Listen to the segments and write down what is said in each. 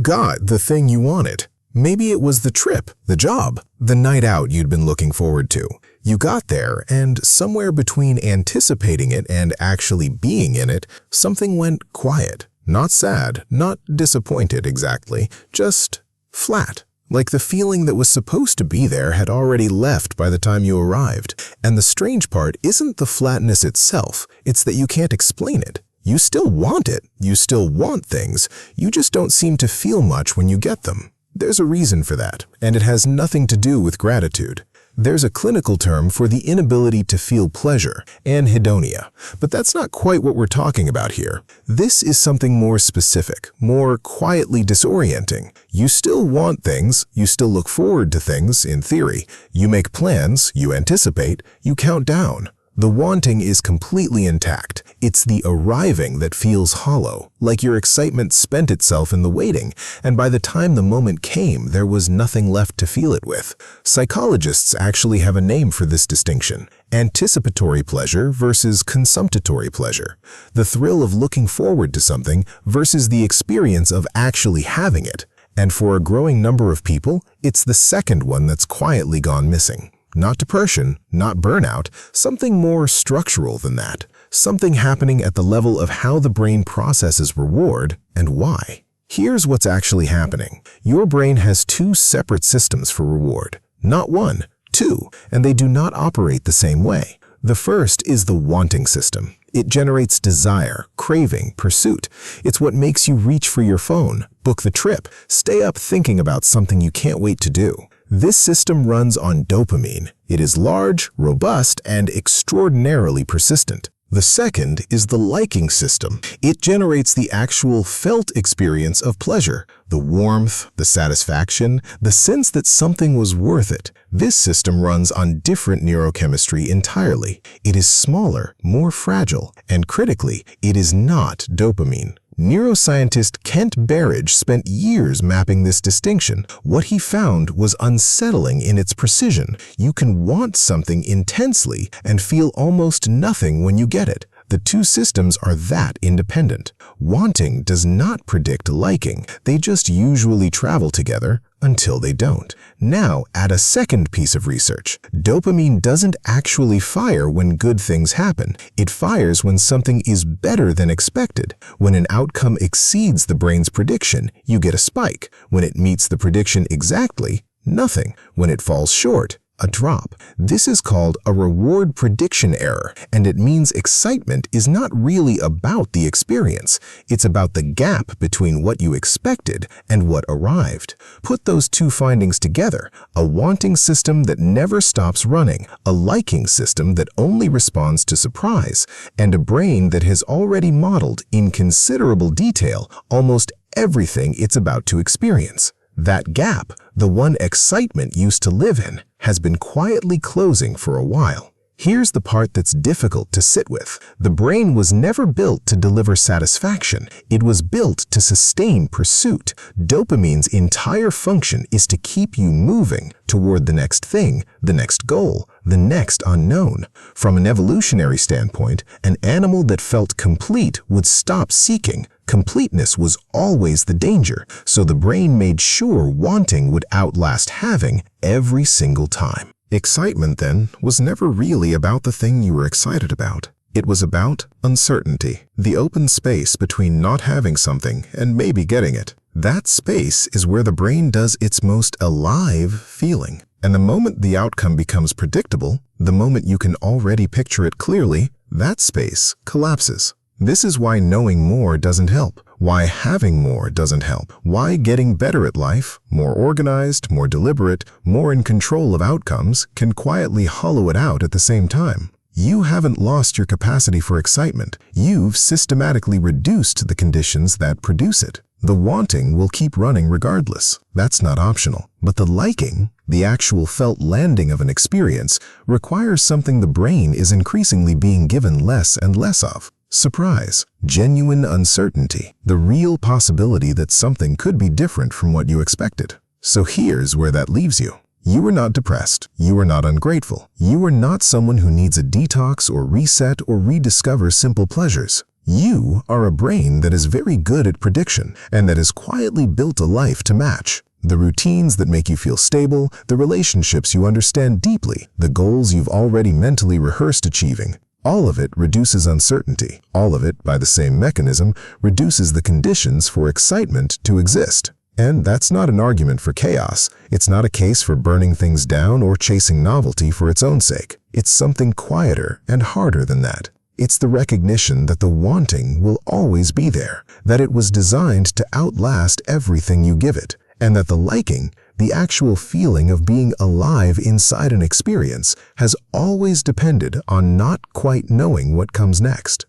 got the thing you wanted. Maybe it was the trip, the job, the night out you'd been looking forward to. You got there, and somewhere between anticipating it and actually being in it, something went quiet. Not sad, not disappointed exactly, just flat. Like the feeling that was supposed to be there had already left by the time you arrived. And the strange part isn't the flatness itself, it's that you can't explain it. You still want it, you still want things, you just don't seem to feel much when you get them. There's a reason for that, and it has nothing to do with gratitude. There's a clinical term for the inability to feel pleasure, anhedonia, but that's not quite what we're talking about here. This is something more specific, more quietly disorienting. You still want things, you still look forward to things, in theory. You make plans, you anticipate, you count down. The wanting is completely intact. It's the arriving that feels hollow, like your excitement spent itself in the waiting, and by the time the moment came, there was nothing left to feel it with. Psychologists actually have a name for this distinction: anticipatory pleasure versus consumptory pleasure. The thrill of looking forward to something versus the experience of actually having it. And for a growing number of people, it's the second one that's quietly gone missing. Not depression, not burnout, something more structural than that. Something happening at the level of how the brain processes reward and why. Here's what's actually happening. Your brain has two separate systems for reward. Not one, two, and they do not operate the same way. The first is the wanting system. It generates desire, craving, pursuit. It's what makes you reach for your phone, book the trip, stay up thinking about something you can't wait to do. This system runs on dopamine. It is large, robust, and extraordinarily persistent. The second is the liking system. It generates the actual felt experience of pleasure, the warmth, the satisfaction, the sense that something was worth it. This system runs on different neurochemistry entirely. It is smaller, more fragile, and critically, it is not dopamine. Neuroscientist Kent Berridge spent years mapping this distinction. What he found was unsettling in its precision. You can want something intensely and feel almost nothing when you get it. The two systems are that independent. Wanting does not predict liking. They just usually travel together until they don't. Now, add a second piece of research. Dopamine doesn't actually fire when good things happen. It fires when something is better than expected. When an outcome exceeds the brain's prediction, you get a spike. When it meets the prediction exactly, nothing. When it falls short, a drop. This is called a reward prediction error, and it means excitement is not really about the experience. It's about the gap between what you expected and what arrived. Put those two findings together: a wanting system that never stops running, a liking system that only responds to surprise, and a brain that has already modeled in considerable detail almost everything it's about to experience. That gap, the one excitement used to live in, has been quietly closing for a while. Here's the part that's difficult to sit with. The brain was never built to deliver satisfaction. It was built to sustain pursuit. Dopamine's entire function is to keep you moving toward the next thing, the next goal, the next unknown. From an evolutionary standpoint, an animal that felt complete would stop seeking. Completeness was always the danger, so the brain made sure wanting would outlast having every single time. Excitement, then, was never really about the thing you were excited about. It was about uncertainty, the open space between not having something and maybe getting it. That space is where the brain does its most alive feeling. And the moment the outcome becomes predictable, the moment you can already picture it clearly, that space collapses. This is why knowing more doesn't help, why having more doesn't help, why getting better at life, more organized, more deliberate, more in control of outcomes, can quietly hollow it out at the same time. You haven't lost your capacity for excitement. You've systematically reduced the conditions that produce it. The wanting will keep running regardless. That's not optional. But the liking, the actual felt landing of an experience, requires something the brain is increasingly being given less and less of. Surprise, genuine uncertainty, the real possibility that something could be different from what you expected. So here's where that leaves you. You are not depressed. You are not ungrateful. You are not someone who needs a detox or reset or rediscover simple pleasures. You are a brain that is very good at prediction and that has quietly built a life to match. The routines that make you feel stable, the relationships you understand deeply, the goals you've already mentally rehearsed achieving. All of it reduces uncertainty. All of it, by the same mechanism, reduces the conditions for excitement to exist. And that's not an argument for chaos. It's not a case for burning things down or chasing novelty for its own sake. It's something quieter and harder than that. It's the recognition that the wanting will always be there, that it was designed to outlast everything you give it, and that the liking, the actual feeling of being alive inside an experience, has always depended on not quite knowing what comes next.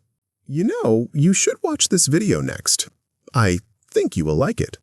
You should watch this video next. I think you will like it.